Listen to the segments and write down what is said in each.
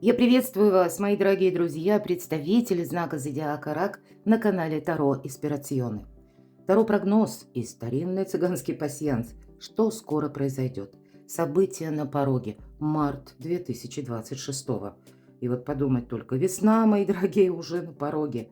Я приветствую вас, мои дорогие друзья, представители знака зодиака Рак на канале Таро Инспирационы. Таро-прогноз и старинный цыганский пасьянс. Что скоро произойдет? События на пороге. Март 2026. И вот подумать только, весна, мои дорогие, уже на пороге.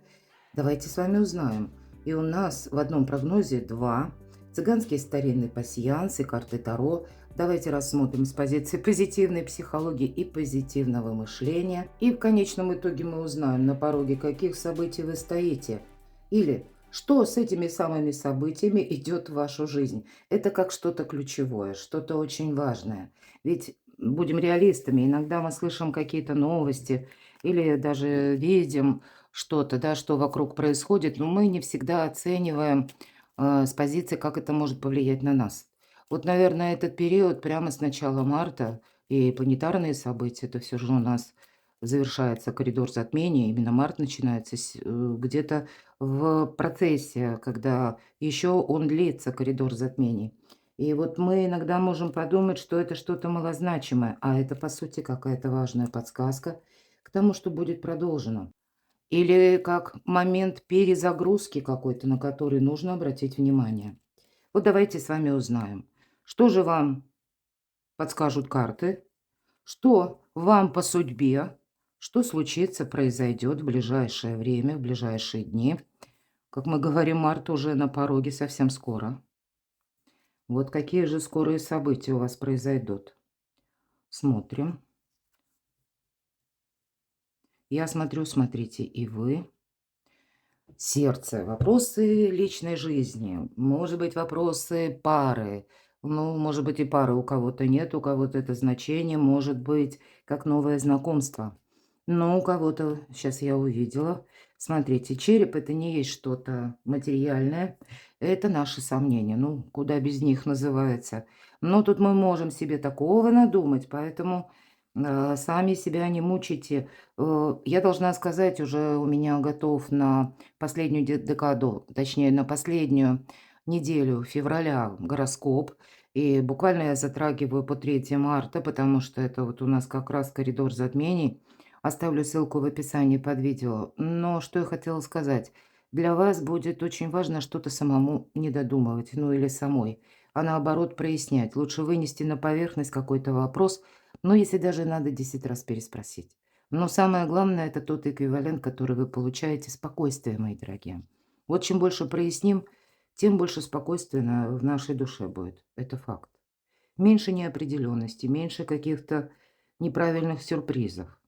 Давайте с вами узнаем. И у нас в одном прогнозе два. Цыганский старинный пасьянс и карты Таро. Давайте рассмотрим с позиции позитивной психологии и позитивного мышления. И в конечном итоге мы узнаем, на пороге каких событий вы стоите. Или что с этими самыми событиями идет в вашу жизнь. Это как что-то ключевое, что-то очень важное. Ведь будем реалистами, иногда мы слышим какие-то новости или даже видим что-то, да, что вокруг происходит, но мы не всегда оцениваем с позиции, как это может повлиять на нас. Вот, наверное, этот период прямо с начала марта и планетарные события, это все же у нас завершается коридор затмения, именно март начинается где-то в процессе, когда еще он длится, коридор затмений. И вот мы иногда можем подумать, что это что-то малозначимое, а это, по сути, какая-то важная подсказка к тому, что будет продолжено. Или как момент перезагрузки какой-то, на который нужно обратить внимание. Вот давайте с вами узнаем, что же вам подскажут карты, что вам по судьбе, что случится, произойдет в ближайшее время, в ближайшие дни. Как мы говорим, март уже на пороге совсем скоро. Вот какие же скорые события у вас произойдут. Смотрим. Я смотрю, смотрите, и вы. Сердце. Вопросы личной жизни. Может быть, вопросы пары. Ну, может быть, и пары у кого-то нет, у кого-то это значение может быть как новое знакомство. Но у кого-то, сейчас я увидела, смотрите, череп это не есть что-то материальное, это наши сомнения. Ну, куда без них называется. Но тут мы можем себе такого надумать, поэтому сами себя не мучайте. Я должна сказать, уже у меня готов на последнюю декаду, точнее, на последнюю неделю февраля гороскоп. И буквально я затрагиваю по 3 марта, потому что это вот у нас как раз коридор затмений. Оставлю ссылку в описании под видео. Но что я хотела сказать. Для вас будет очень важно что-то самому не додумывать, ну или самой, а наоборот прояснять. Лучше вынести на поверхность какой-то вопрос, но если даже надо 10 раз переспросить. Но самое главное, это тот эквивалент, который вы получаете спокойствие, мои дорогие. Вот чем больше проясним, тем больше спокойствия в нашей душе будет. Это факт. Меньше неопределенности, меньше каких-то неправильных сюрпризов.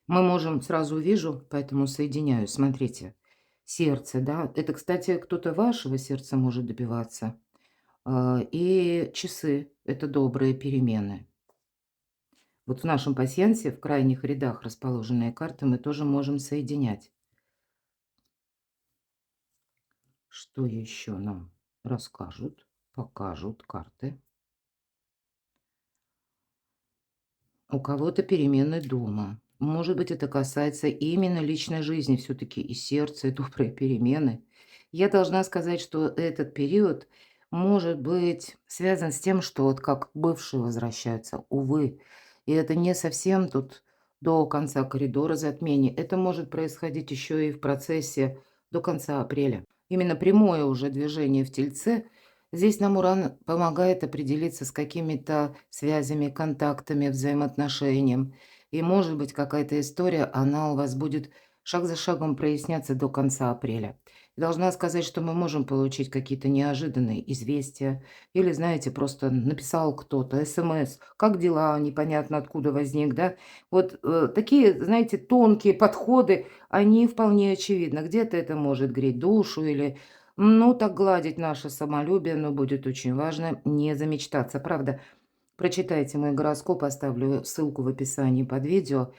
Мы можем, сразу вижу, поэтому соединяю, смотрите. Сердце, да, это, кстати, кто-то вашего сердца может добиваться. И часы– это добрые перемены. Вот в нашем пасьянсе в крайних рядах расположенные карты мы тоже можем соединять. Что еще нам расскажут, покажут карты? У кого-то перемены дома. Может быть, это касается именно личной жизни, все-таки и сердце, и добрые перемены. Я должна сказать, что этот период может быть связан с тем, что вот как бывшие возвращаются, увы. И это не совсем тут до конца коридора затмений. Это может происходить еще и в процессе до конца апреля. Именно прямое уже движение в Тельце здесь нам Уран помогает определиться с какими-то связями, контактами, взаимоотношением. И, может быть, какая-то история, она у вас будет шаг за шагом проясняться до конца апреля. И должна сказать, что мы можем получить какие-то неожиданные известия. Или, знаете, просто написал кто-то СМС, как дела, непонятно откуда возник, да. Вот такие, знаете, тонкие подходы, они вполне очевидны. Где-то это может греть душу или ну, так гладить наше самолюбие, но будет очень важно не замечтаться. Правда, прочитайте мой гороскоп, оставлю ссылку в описании под видео.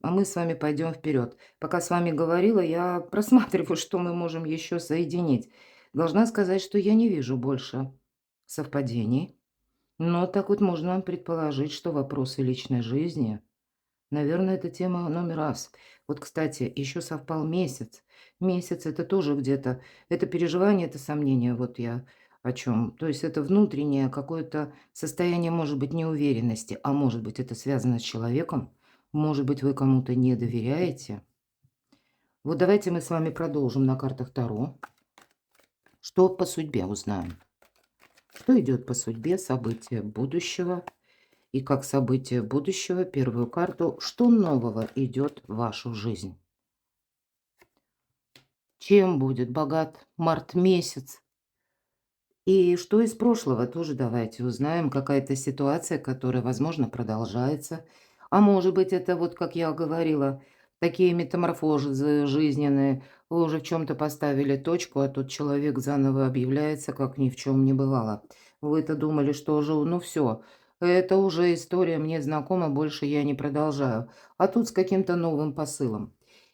А мы с вами пойдем вперед. Пока с вами говорила, я просматриваю, что мы можем еще соединить. Должна сказать, что я не вижу больше совпадений. Но так вот можно предположить, что вопросы личной жизни наверное, это тема номер раз. Вот, кстати, еще совпал месяц. Месяц- это тоже где-то это переживание, это сомнение. Вот я, о чем. То есть это внутреннее какое-то состояние, может быть, неуверенности, а может быть, это связано с человеком, может быть, вы кому-то не доверяете. Вот давайте мы с вами продолжим на картах Таро. Что по судьбе узнаем? Что идет по судьбе, события будущего? И как событие будущего, первую карту, что нового идет в вашу жизнь? Чем будет богат март месяц? И что из прошлого тоже давайте узнаем. Какая-то ситуация, которая, возможно, продолжается. А может быть, это вот, как я говорила, такие метаморфозы жизненные. Вы уже в чем-то поставили точку, а тот человек заново объявляется, как ни в чем не бывало. Вы-то думали, что уже, ну все, это уже история мне знакома, больше я не продолжаю. А тут с каким-то новым посылом.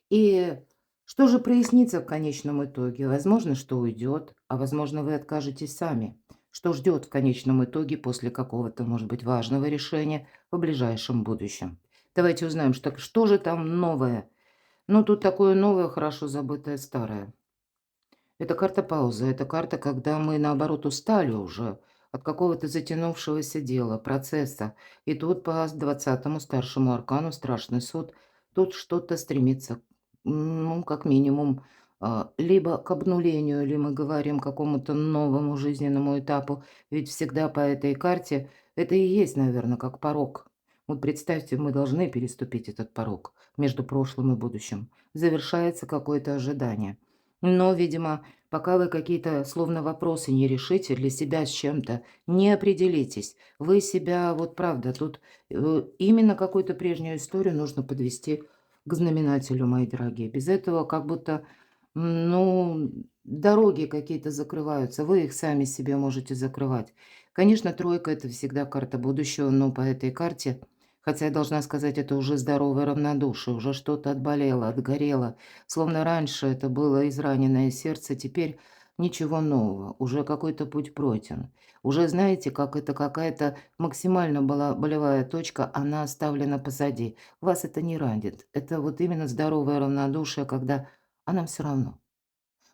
И что же прояснится в конечном итоге? Возможно, что уйдет, а возможно, вы откажетесь сами. Что ждет в конечном итоге после какого-то, может быть, важного решения в ближайшем будущем? Давайте узнаем, что же там новое. Ну, тут такое новое, хорошо забытое старое. Это карта паузы, это карта, когда мы, наоборот, устали уже от какого-то затянувшегося дела, процесса. И тут по 20-му старшему аркану страшный суд, тут что-то стремится, ну, как минимум, либо к обнулению, или мы говорим какому-то новому жизненному этапу. Ведь всегда по этой карте это и есть, наверное, как порог. Вот представьте, мы должны переступить этот порог между прошлым и будущим. Завершается какое-то ожидание. Но, видимо, пока вы какие-то словно вопросы не решите для себя с чем-то, не определитесь. Вы себя, вот правда, тут именно какую-то прежнюю историю нужно подвести к знаменателю, мои дорогие. Без этого как будто, ну, дороги какие-то закрываются. Вы их сами себе можете закрывать. Конечно, тройка– это всегда карта будущего, но по этой карте, хотя я должна сказать, это уже здоровое равнодушие, уже что-то отболело, отгорело. Словно раньше это было израненное сердце, теперь ничего нового, уже какой-то путь пройден. Уже знаете, как это какая-то максимально была болевая точка, она оставлена позади. Вас это не ранит. Это вот именно здоровое равнодушие, когда «а нам все равно».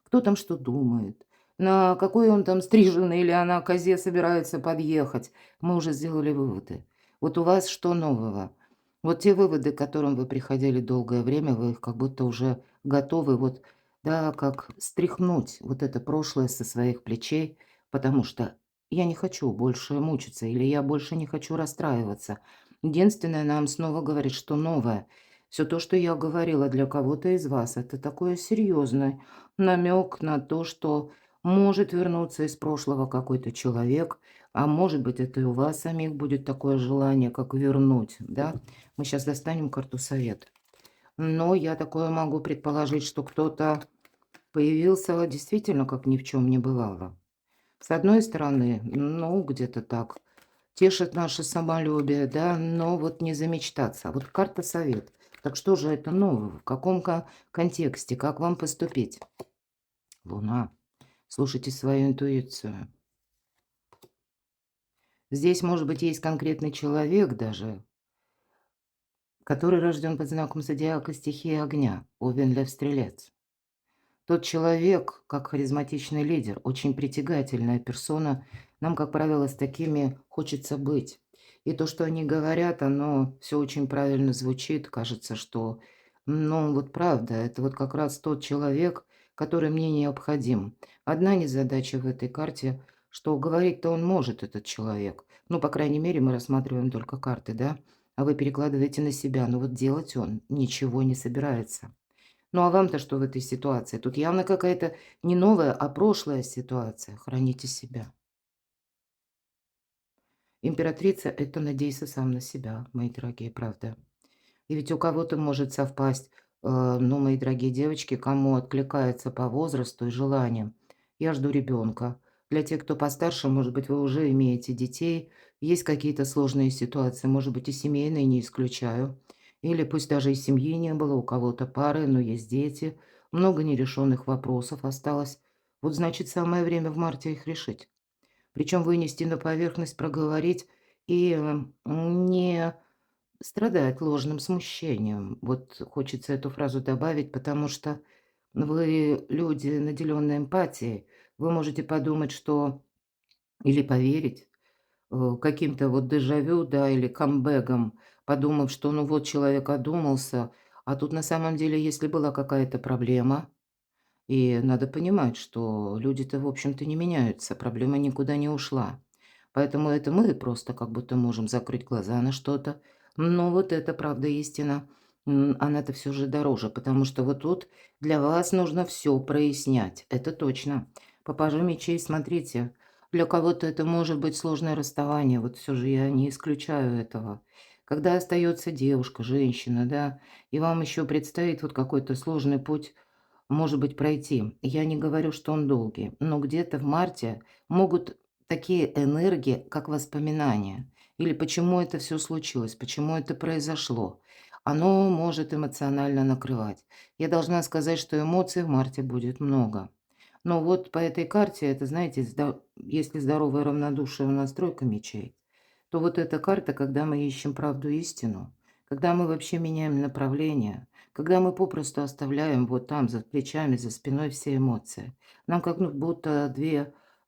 Кто там что думает? На какой он там стриженный или она козе собирается подъехать? Мы уже сделали выводы. Вот у вас что нового? Вот те выводы, к которым вы приходили долгое время, вы их как будто уже готовы вот, да, как стряхнуть вот это прошлое со своих плечей, потому что я не хочу больше мучиться или я больше не хочу расстраиваться. Единственное, нам снова говорит, что новое. Все то, что я говорила для кого-то из вас, это такое серьезное намек на то, что может вернуться из прошлого какой-то человек, а может быть, это и у вас самих будет такое желание, как вернуть, да? Мы сейчас достанем карту совет. Но я такое могу предположить, что кто-то появился действительно, как ни в чем не бывало. С одной стороны, ну, где-то так, тешит наше самолюбие, да, но вот не замечтаться. Вот карта совет. Так что же это нового? В каком контексте? Как вам поступить? Луна. Слушайте свою интуицию. Здесь, может быть, есть конкретный человек даже, который рожден под знаком зодиака стихии огня, Овен, Лев, Стрелец. Тот человек, как харизматичный лидер, очень притягательная персона, нам, как правило, с такими хочется быть. И то, что они говорят, оно все очень правильно звучит. Кажется, что, ну, вот правда, это вот как раз тот человек, который мне необходим. Одна незадача в этой карте, что говорить-то он может, этот человек. Ну, по крайней мере, мы рассматриваем только карты, да? А вы перекладываете на себя. Но вот делать он ничего не собирается. Ну, а вам-то что в этой ситуации? Тут явно какая-то не новая, а прошлая ситуация. Храните себя. Императрица– это надейся сам на себя, мои дорогие, правда. И ведь у кого-то может совпасть, ну, мои дорогие девочки, кому откликается по возрасту и желаниям. Я жду ребенка. Для тех, кто постарше, может быть, вы уже имеете детей, есть какие-то сложные ситуации, может быть, и семейные, не исключаю. Или пусть даже и семьи не было, у кого-то пары, но есть дети, много нерешенных вопросов осталось. Вот значит, самое время в марте их решить. Причем вынести на поверхность, проговорить и не страдает ложным смущением. Вот хочется эту фразу добавить, потому что вы люди, наделенные эмпатией. Вы можете подумать, что или поверить каким-то вот дежавю, да, или камбэком, подумав, что ну вот человек одумался, а тут на самом деле, если была какая-то проблема, и надо понимать, что люди-то, в общем-то, не меняются, проблема никуда не ушла. Поэтому это мы просто как будто можем закрыть глаза на что-то. Но вот это правда истина, она-то все же дороже, потому что вот тут для вас нужно все прояснять, это точно. По пажу мечей, смотрите, для кого-то это может быть сложное расставание, вот все же я не исключаю этого. Когда остается девушка, женщина, да, и вам еще предстоит вот какой-то сложный путь, может быть, пройти. Я не говорю, что он долгий, но где-то в марте могут такие энергии, как воспоминания. Или почему это все случилось, почему это произошло. Оно может эмоционально накрывать. Я должна сказать, что эмоций в марте будет много. Но вот по этой карте, это, знаете, если здоровое равнодушие у нас тройка мечей, то вот эта карта, когда мы ищем правду и истину, когда мы вообще меняем направление, когда мы попросту оставляем вот там за плечами, за спиной все эмоции. Нам как ну, будто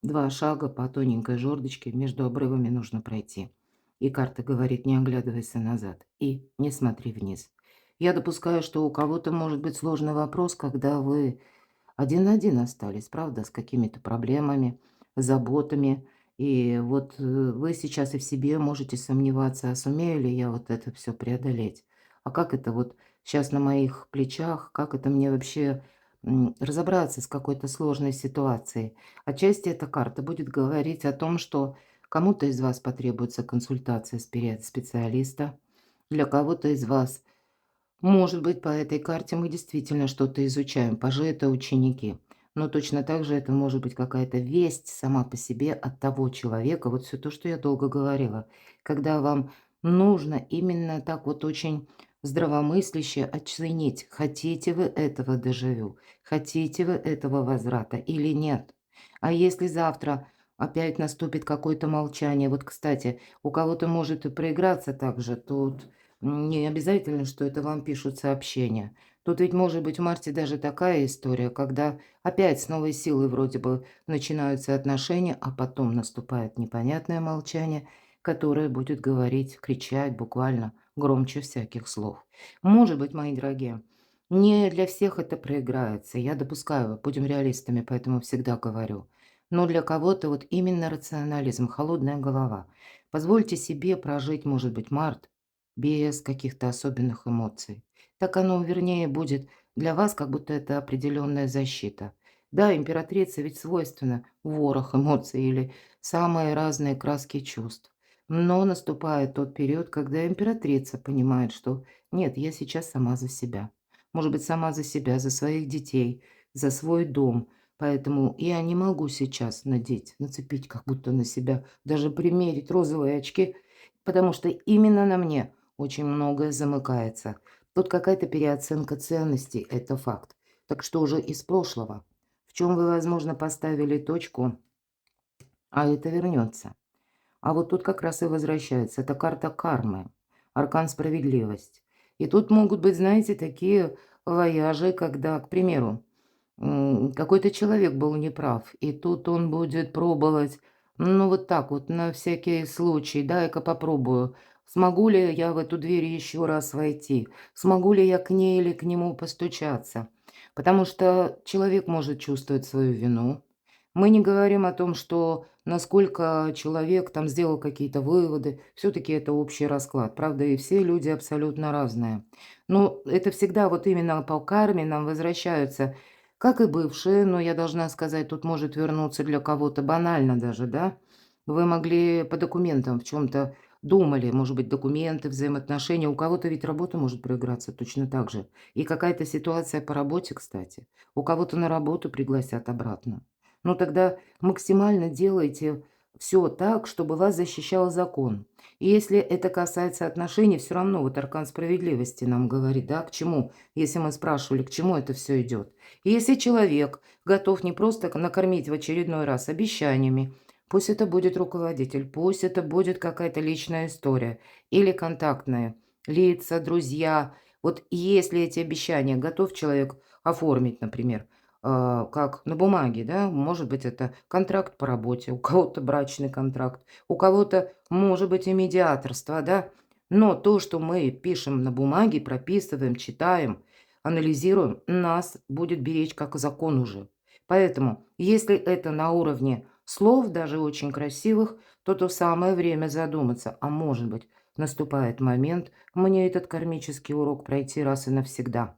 два шага по тоненькой жердочке между обрывами нужно пройти. И карта говорит, не оглядывайся назад и не смотри вниз. Я допускаю, что у кого-то может быть сложный вопрос, когда вы один на один остались, правда, с какими-то проблемами, заботами. И вот вы сейчас и в себе можете сомневаться, а сумею ли я вот это все преодолеть? А как это вот сейчас на моих плечах, как это мне вообще разобраться с какой-то сложной ситуацией? Отчасти эта карта будет говорить о том, что кому-то из вас потребуется консультация специалиста, для кого-то из вас может быть, по этой карте мы действительно что-то изучаем. Пажи– это ученики. Но точно так же это может быть какая-то весть сама по себе от того человека. Вот все то, что я долго говорила. Когда вам нужно именно так вот очень здравомысляще оценить, хотите вы этого дежавю, хотите вы этого возврата или нет. А если завтра опять наступит какое-то молчание, вот, кстати, у кого-то может и проиграться также, тут не обязательно, что это вам пишут сообщения. Тут ведь может быть в марте даже такая история, когда опять с новой силой вроде бы начинаются отношения, а потом наступает непонятное молчание, которое будет говорить, кричать буквально громче всяких слов. Может быть, мои дорогие, не для всех это проиграется, я допускаю, будем реалистами, поэтому всегда говорю. Но для кого-то вот именно рационализм, холодная голова. Позвольте себе прожить, может быть, март, без каких-то особенных эмоций. Так оно, вернее, будет для вас, как будто это определенная защита. Да, императрице ведь свойственно ворох эмоций или самые разные краски чувств. Но наступает тот период, когда императрица понимает, что нет, я сейчас сама за себя. Может быть, сама за себя, за своих детей, за свой дом. Поэтому я не могу сейчас надеть, нацепить как будто на себя, даже примерить розовые очки, потому что именно на мне очень многое замыкается. Тут какая-то переоценка ценностей, это факт. Так что же из прошлого? В чем вы, возможно, поставили точку, а это вернется. А вот тут как раз и возвращается. Это карта кармы, аркан справедливость. И тут могут быть, знаете, такие вояжи, когда, к примеру, какой-то человек был неправ, и тут он будет пробовать, ну, вот так вот, на всякий случай, дай-ка попробую. Смогу ли я в эту дверь еще раз войти? Смогу ли я к ней или к нему постучаться? Потому что человек может чувствовать свою вину. Мы не говорим о том, что насколько человек там сделал какие-то выводы. Все-таки это общий расклад, правда, и все люди абсолютно разные. Но это всегда вот именно по карме нам возвращаются как и бывшие, но я должна сказать, тут может вернуться для кого-то банально даже, да. Вы могли по документам в чем то думали, может быть, документы, взаимоотношения. У кого-то ведь работа может проиграться точно так же. И какая-то ситуация по работе, кстати. У кого-то на работу пригласят обратно. Ну, тогда максимально делайте все так, чтобы вас защищал закон. И если это касается отношений, все равно вот аркан справедливости нам говорит, да, к чему, если мы спрашивали, к чему это все идет. И если человек готов не просто накормить в очередной раз обещаниями, пусть это будет руководитель, пусть это будет какая-то личная история или контактная, лица, друзья. Вот если эти обещания готов человек оформить, например, как на бумаге, да, может быть, это контракт по работе, у кого-то брачный контракт, у кого-то, может быть, и медиаторство, да. Но то, что мы пишем на бумаге, прописываем, читаем, анализируем, нас будет беречь как закон уже. Поэтому, если это на уровне слов, даже очень красивых, то самое время задуматься, а может быть, наступает момент мне этот кармический урок пройти раз и навсегда.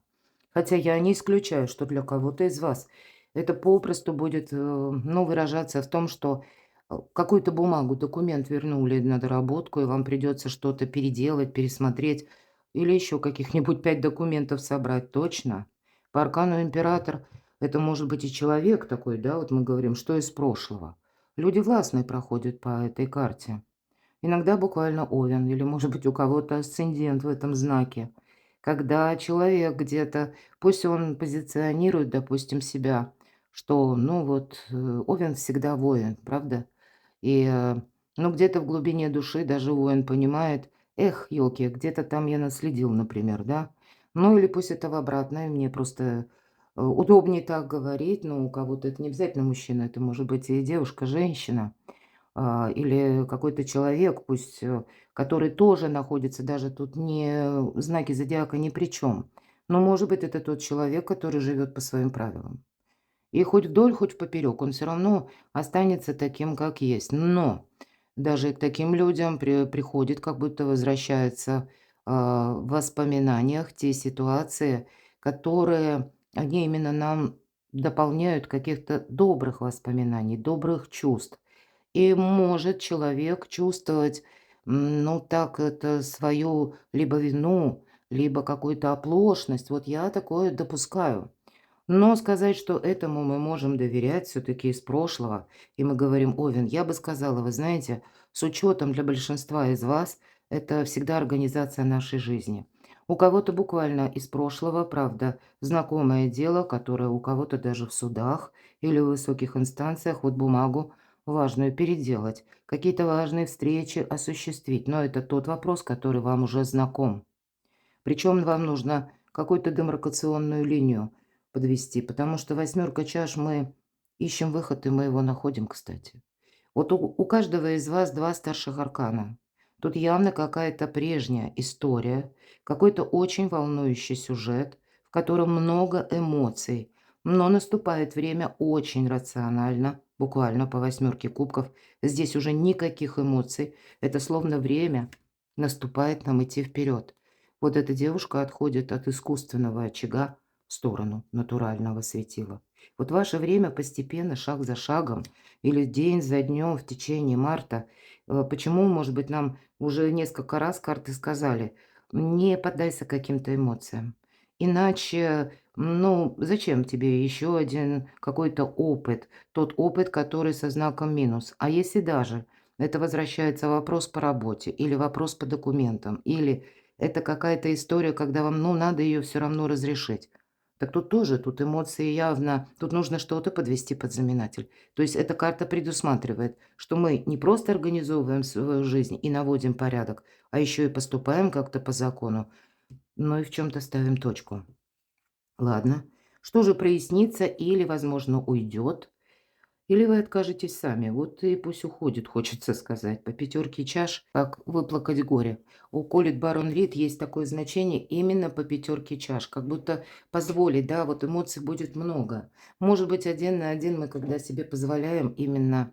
Хотя я не исключаю, что для кого-то из вас это попросту будет, ну, выражаться в том, что какую-то бумагу, документ вернули на доработку, и вам придется что-то переделать, пересмотреть или еще каких-нибудь 5 документов собрать. Точно. По аркану император это может быть и человек такой, да, вот мы говорим, что из прошлого. Люди властные проходят по этой карте. Иногда буквально Овен или, может быть, у кого-то асцендент в этом знаке. Когда человек где-то, пусть он позиционирует, допустим, себя, что, ну вот, Овен всегда воин, правда? И, ну, где-то в глубине души даже воин понимает, эх, елки, где-то там я наследил, например, да? Ну, или пусть это в обратное, мне просто удобнее так говорить, но у кого-то это не обязательно мужчина, это может быть и девушка, женщина или какой-то человек, пусть, который тоже находится даже тут не знаки зодиака ни при чем. Но, может быть, это тот человек, который живет по своим правилам. И хоть вдоль, хоть поперек, он все равно останется таким, как есть. Но даже к таким людям приходит, как будто возвращаются в воспоминаниях те ситуации, которые они именно нам дополняют каких-то добрых воспоминаний, добрых чувств. И может человек чувствовать, ну, так это свою либо вину, либо какую-то оплошность. Вот я такое допускаю. Но сказать, что этому мы можем доверять все-таки из прошлого, и мы говорим, Овен, я бы сказала, вы знаете, с учетом для большинства из вас, это всегда организация нашей жизни. У кого-то буквально из прошлого, правда, знакомое дело, которое у кого-то даже в судах или в высоких инстанциях, вот бумагу важную переделать, какие-то важные встречи осуществить. Но это тот вопрос, который вам уже знаком. Причем вам нужно какую-то демаркационную линию подвести, потому что восьмерка чаш мы ищем выход, и мы его находим, кстати. Вот у каждого из вас 2 старших аркана. Тут явно какая-то прежняя история, какой-то очень волнующий сюжет, в котором много эмоций. Но наступает время очень рационально, буквально по восьмерке кубков. Здесь уже никаких эмоций. Это словно время наступает нам идти вперед. Вот эта девушка отходит от искусственного очага в сторону натурального светила. Вот ваше время постепенно, шаг за шагом, или день за днем в течение марта. Почему, может быть, нам уже несколько раз карты сказали: "Не поддайся каким-то эмоциям". Иначе, ну, зачем тебе еще один какой-то опыт, тот опыт, который со знаком минус. А если даже это возвращается вопрос по работе или вопрос по документам, или это какая-то история, когда вам, ну, надо ее все равно разрешить. Так тут тоже, тут эмоции явно, тут нужно что-то подвести под знаменатель. То есть эта карта предусматривает, что мы не просто организовываем свою жизнь и наводим порядок, а еще и поступаем как-то по закону, но и в чем-то ставим точку. Ладно, что же прояснится или, возможно, уйдет, или вы откажетесь сами? Вот и пусть уходит, хочется сказать. По пятерке чаш, как выплакать горе. У Колит Барон Рид есть такое значение именно по пятерке чаш. Как будто позволить, да, вот эмоций будет много. Может быть, один на один мы, когда себе позволяем именно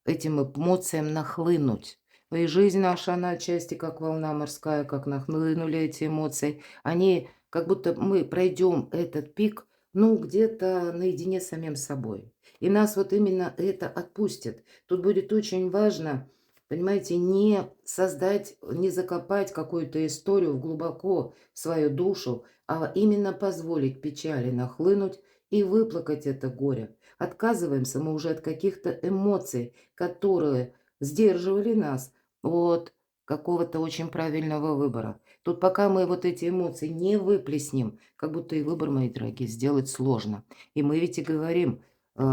этим эмоциям нахлынуть. И жизнь наша, она отчасти как волна морская, как нахлынули эти эмоции. Они, как будто мы пройдем этот пик, ну, где-то наедине с самим собой. И нас вот именно это отпустит. Тут будет очень важно, понимаете, не создать, не закопать какую-то историю глубоко в свою душу, а именно позволить печали нахлынуть и выплакать это горе. Отказываемся мы уже от каких-то эмоций, которые сдерживали нас от какого-то очень правильного выбора. Тут пока мы вот эти эмоции не выплеснем, как будто и выбор, мои дорогие, сделать сложно. И мы ведь и говорим,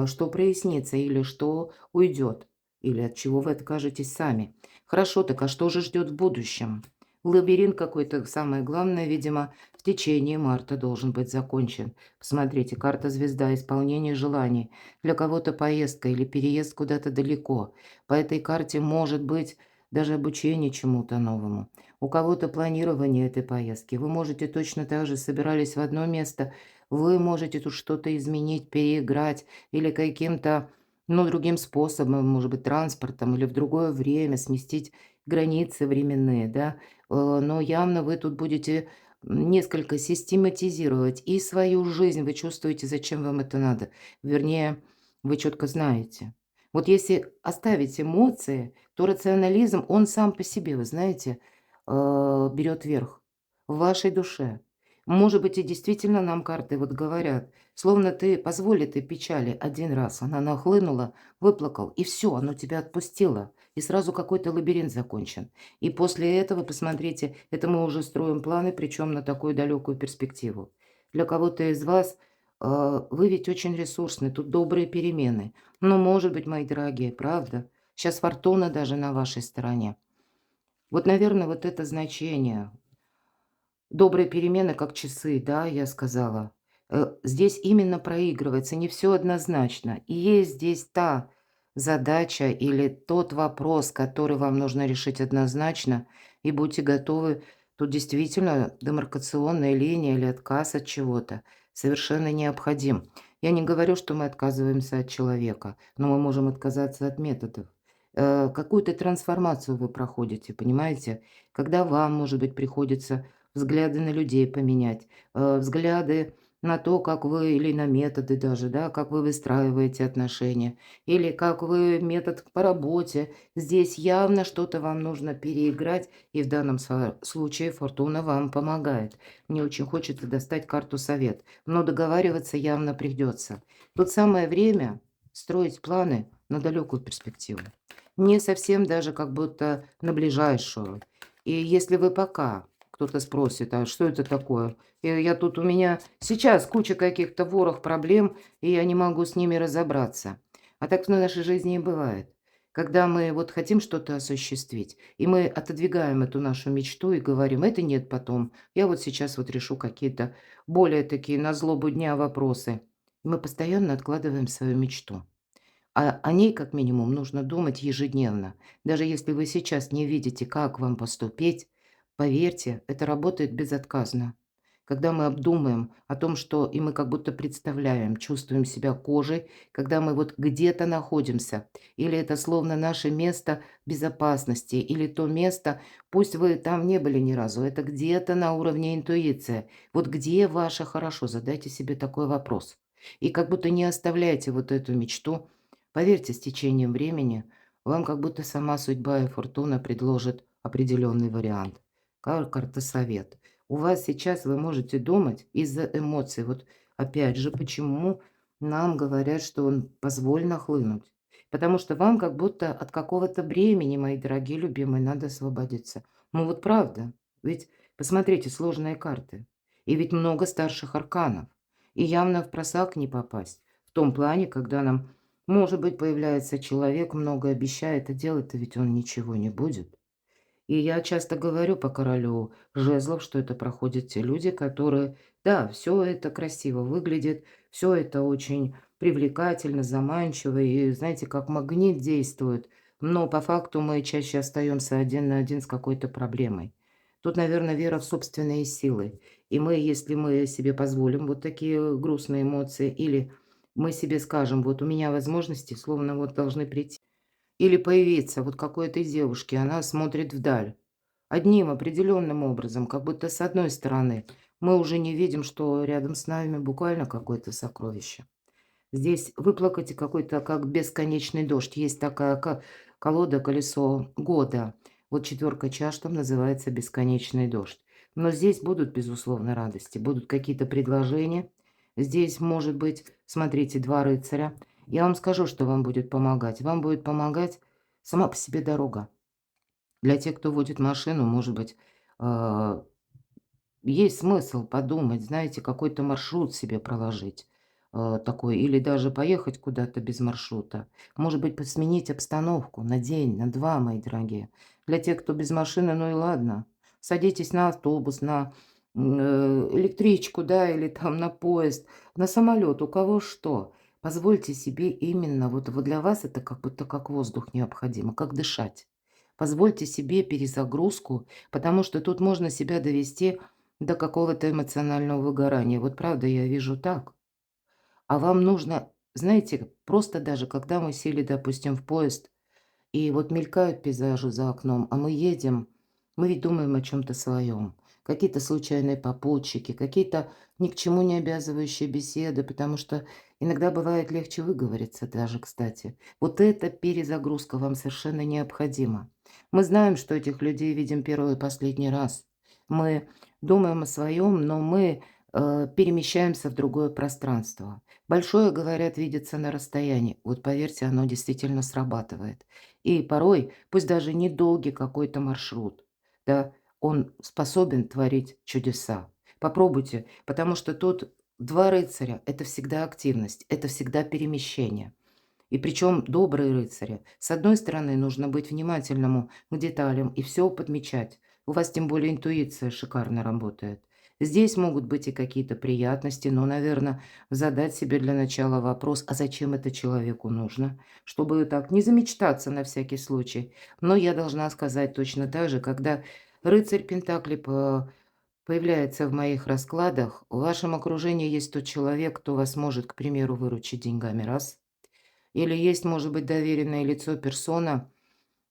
что прояснится или что уйдет, или от чего вы откажетесь сами. Хорошо, так а что же ждет в будущем? Лабиринт какой-то, самое главное, видимо, в течение марта должен быть закончен. Посмотрите, карта звезда, исполнение желаний. Для кого-то поездка или переезд куда-то далеко. По этой карте может быть даже обучение чему-то новому. У кого-то планирование этой поездки. Вы можете точно так же собирались в одно место, вы можете тут что-то изменить, переиграть или каким-то, ну, другим способом, может быть, транспортом или в другое время сместить границы временные, да. Но явно вы тут будете несколько систематизировать и свою жизнь. Вы чувствуете, зачем вам это надо. Вернее, вы четко знаете. Вот если оставить эмоции, то рационализм, он сам по себе, вы знаете, берет верх в вашей душе. Может быть, и действительно нам карты вот говорят, словно ты позволь этой печали один раз, она нахлынула, выплакал, и все, оно тебя отпустило, и сразу какой-то лабиринт закончен. И после этого, посмотрите, это мы уже строим планы, причем на такую далекую перспективу. Для кого-то из вас вы ведь очень ресурсны, тут добрые перемены. Ну, может быть, мои дорогие, правда? Сейчас фортуна даже на вашей стороне. Вот, наверное, вот это значение. Добрые перемены, как часы, да, я сказала. Здесь именно проигрывается, не все однозначно. И есть здесь та задача или тот вопрос, который вам нужно решить однозначно, и будьте готовы. Тут действительно демаркационная линия или отказ от чего-то совершенно необходим. Я не говорю, что мы отказываемся от человека, но мы можем отказаться от методов. Какую-то трансформацию вы проходите, понимаете? Когда вам, может быть, приходится взгляды на людей поменять, взгляды на то, как вы или на методы даже, да, как вы выстраиваете отношения, или как вы метод по работе. Здесь явно что-то вам нужно переиграть, и в данном случае фортуна вам помогает. Мне очень хочется достать карту совет, но договариваться явно придется. Тут самое время строить планы на далекую перспективу. Не совсем даже как будто на ближайшую. И если вы пока кто-то спросит: "А что это такое?" Я тут у меня сейчас куча каких-то ворох проблем, и я не могу с ними разобраться. А так в нашей жизни и бывает. Когда мы вот хотим что-то осуществить, и мы отодвигаем эту нашу мечту и говорим: "Это нет потом. Я вот сейчас вот решу какие-то более такие на злобу дня вопросы". И мы постоянно откладываем свою мечту. А о ней, как минимум, нужно думать ежедневно. Даже если вы сейчас не видите, как вам поступить, поверьте, это работает безотказно. Когда мы обдумаем о том, что и мы как будто представляем, чувствуем себя кожей, когда мы вот где-то находимся, или это словно наше место безопасности, или то место, пусть вы там не были ни разу, это где-то на уровне интуиции. Вот где ваше хорошо? Задайте себе такой вопрос. И как будто не оставляйте вот эту мечту. Поверьте, с течением времени вам как будто сама судьба и фортуна предложат определенный вариант. Карта совет. У вас сейчас вы можете думать из-за эмоций. Вот опять же, почему нам говорят, что он позволь нахлынуть? Потому что вам как будто от какого-то бремени, мои дорогие любимые, надо освободиться. Ну вот правда. Ведь посмотрите, сложные карты. И ведь много старших арканов. И явно в просак не попасть. В том плане, когда нам, может быть, появляется человек, много обещает, а делать-то ведь он ничего не будет. И я часто говорю по королю жезлов, что это проходят те люди, которые, да, все это красиво выглядит, все это очень привлекательно, заманчиво и, знаете, как магнит действует, но по факту мы чаще остаемся один на один с какой-то проблемой. Тут, наверное, вера в собственные силы. И мы, если мы себе позволим вот такие грустные эмоции, или мы себе скажем, вот у меня возможности словно вот должны прийти или появиться вот какой-то девушки, она смотрит вдаль. Одним определенным образом, как будто с одной стороны, мы уже не видим, что рядом с нами буквально какое-то сокровище. Здесь выплакать какой-то, как бесконечный дождь. Есть такая колода «Колесо года». Вот четверка чаш там называется «Бесконечный дождь». Но здесь будут, безусловно, радости, будут какие-то предложения. Здесь может быть, смотрите, два рыцаря. Я вам скажу, что вам будет помогать. Вам будет помогать сама по себе дорога. Для тех, кто водит машину, может быть, а, есть смысл подумать, знаете, какой-то маршрут себе проложить, такой, или даже поехать куда-то без маршрута. Может быть, сменить обстановку на день, на 2, мои дорогие. Для тех, кто без машины, ну и ладно. садитесь на автобус, на электричку, да, или там на поезд, на самолет, у кого что. Позвольте себе именно, вот для вас это как будто как воздух необходимо, как дышать. Позвольте себе перезагрузку, потому что тут можно себя довести до какого-то эмоционального выгорания. Вот правда, я вижу так. А вам нужно, знаете, просто даже когда мы сели, допустим, в поезд, и вот мелькают пейзажи за окном, а мы едем, мы ведь думаем о чем-то своем. Какие-то случайные попутчики, какие-то ни к чему не обязывающие беседы, потому что иногда бывает легче выговориться даже, кстати. Вот эта перезагрузка вам совершенно необходима. Мы знаем, что этих людей видим первый и последний раз. Мы думаем о своем, но мы перемещаемся в другое пространство. Большое, говорят, видится на расстоянии. Вот поверьте, оно действительно срабатывает. И порой, пусть даже недолгий какой-то маршрут, да, он способен творить чудеса. Попробуйте, потому что тут 2 рыцаря — это всегда активность, это всегда перемещение. И причем добрые рыцари. С одной стороны, нужно быть внимательному к деталям и все подмечать. У вас тем более интуиция шикарно работает. Здесь могут быть и какие-то приятности, но, наверное, задать себе для начала вопрос, а зачем это человеку нужно? Чтобы так не замечтаться на всякий случай. Но я должна сказать точно так же, когда рыцарь Пентаклей появляется в моих раскладах, в вашем окружении есть тот человек, кто вас может, к примеру, выручить деньгами, раз. Или есть, может быть, доверенное лицо, персона,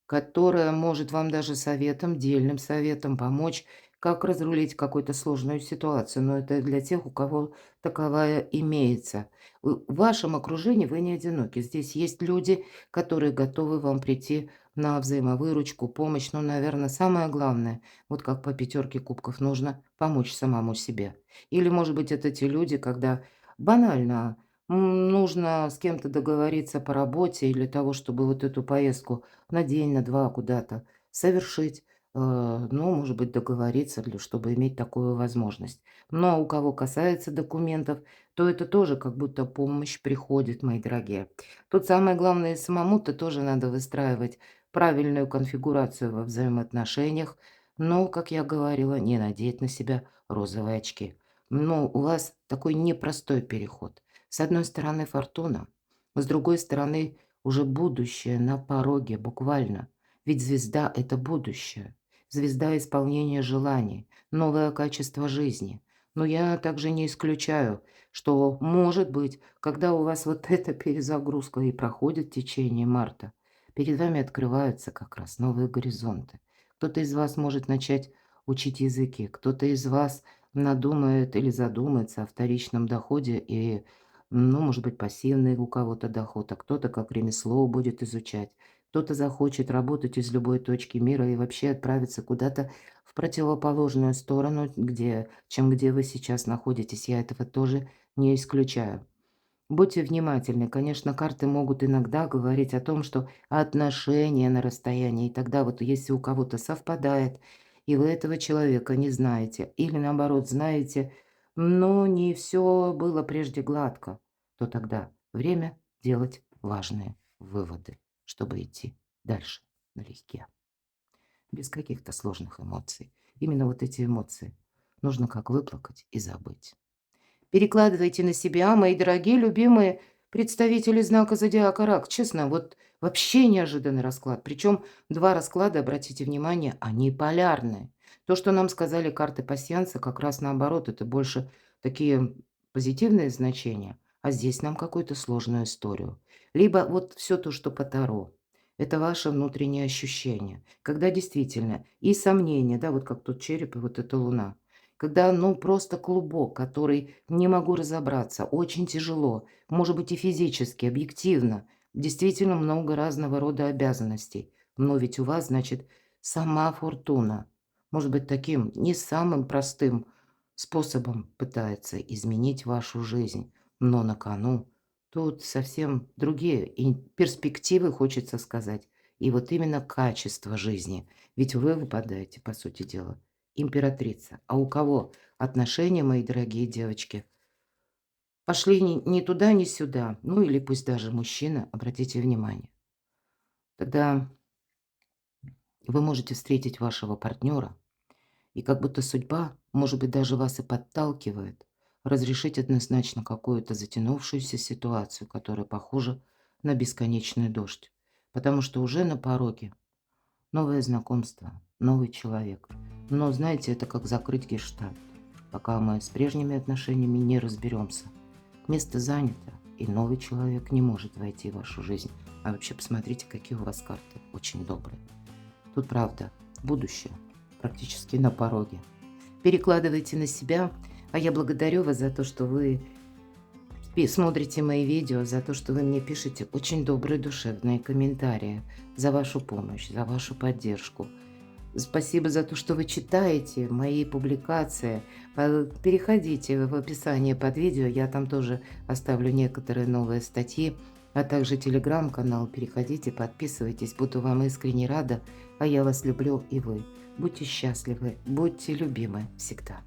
которая может вам даже советом, дельным советом помочь, как разрулить какую-то сложную ситуацию. Но это для тех, у кого таковая имеется. В вашем окружении вы не одиноки. Здесь есть люди, которые готовы вам прийти на взаимовыручку, помощь. Но, наверное, самое главное, вот как по пятерке кубков, нужно помочь самому себе. Или, может быть, это те люди, когда банально нужно с кем-то договориться по работе или для того, чтобы вот эту поездку на день, на 2 куда-то совершить. Ну, может быть, договориться, чтобы иметь такую возможность. Но у кого касается документов, то это тоже как будто помощь приходит, мои дорогие. Тут самое главное, самому-то тоже надо выстраивать правильную конфигурацию во взаимоотношениях, но, как я говорила, не надеть на себя розовые очки. Но у вас такой непростой переход. С одной стороны фортуна, с другой стороны уже будущее на пороге, буквально. Ведь звезда — это будущее. Звезда исполнения желаний, новое качество жизни. Но я также не исключаю, что, может быть, когда у вас вот эта перезагрузка и проходит в течение марта, перед вами открываются как раз новые горизонты. Кто-то из вас может начать учить языки, кто-то из вас надумает или задумается о вторичном доходе и, ну, может быть, пассивный у кого-то доход, а кто-то как ремесло будет изучать. Кто-то захочет работать из любой точки мира и вообще отправиться куда-то в противоположную сторону, чем где вы сейчас находитесь. Я этого тоже не исключаю. Будьте внимательны. Конечно, карты могут иногда говорить о том, что отношения на расстоянии, и тогда вот если у кого-то совпадает, и вы этого человека не знаете, или наоборот знаете, но не все было прежде гладко, то тогда время делать важные выводы, чтобы идти дальше налегке, без каких-то сложных эмоций. Именно вот эти эмоции нужно как выплакать и забыть. Перекладывайте на себя, мои дорогие, любимые представители знака зодиака Рак. Честно, вот вообще неожиданный расклад. Причем 2 расклада, обратите внимание, они полярные. То, что нам сказали карты пасьянса, как раз наоборот, это больше такие позитивные значения, а здесь нам какую-то сложную историю. Либо вот все то, что по Таро. Это ваше внутреннее ощущение. Когда действительно и сомнения, да, вот как тот череп и вот эта луна. Когда, ну, просто клубок, который не могу разобраться, очень тяжело, может быть, и физически, объективно. Действительно много разного рода обязанностей. Но ведь у вас, значит, сама фортуна. Может быть, таким не самым простым способом пытается изменить вашу жизнь. Но на кону тут совсем другие и перспективы, хочется сказать. И вот именно качество жизни. Ведь вы выпадаете, по сути дела, императрица. А у кого отношения, мои дорогие девочки, пошли ни туда, ни сюда, ну или пусть даже мужчина, обратите внимание, тогда вы можете встретить вашего партнера И как будто судьба, может быть, даже вас и подталкивает разрешить однозначно какую-то затянувшуюся ситуацию, которая похожа на бесконечный дождь. Потому что уже на пороге новое знакомство, новый человек. Но, знаете, это как закрыть гештальт. Пока мы с прежними отношениями не разберемся. Место занято, и новый человек не может войти в вашу жизнь. А вообще посмотрите, какие у вас карты. Очень добрые. Тут правда, будущее практически на пороге. Перекладывайте на себя, а я благодарю вас за то, что вы смотрите мои видео, за то, что вы мне пишете очень добрые душевные комментарии, за вашу помощь, за вашу поддержку. Спасибо за то, что вы читаете мои публикации. Переходите в описание под видео, я там тоже оставлю некоторые новые статьи, а также телеграм-канал. Переходите, подписывайтесь, буду вам искренне рада, а я вас люблю и вы. Будьте счастливы, будьте любимы всегда.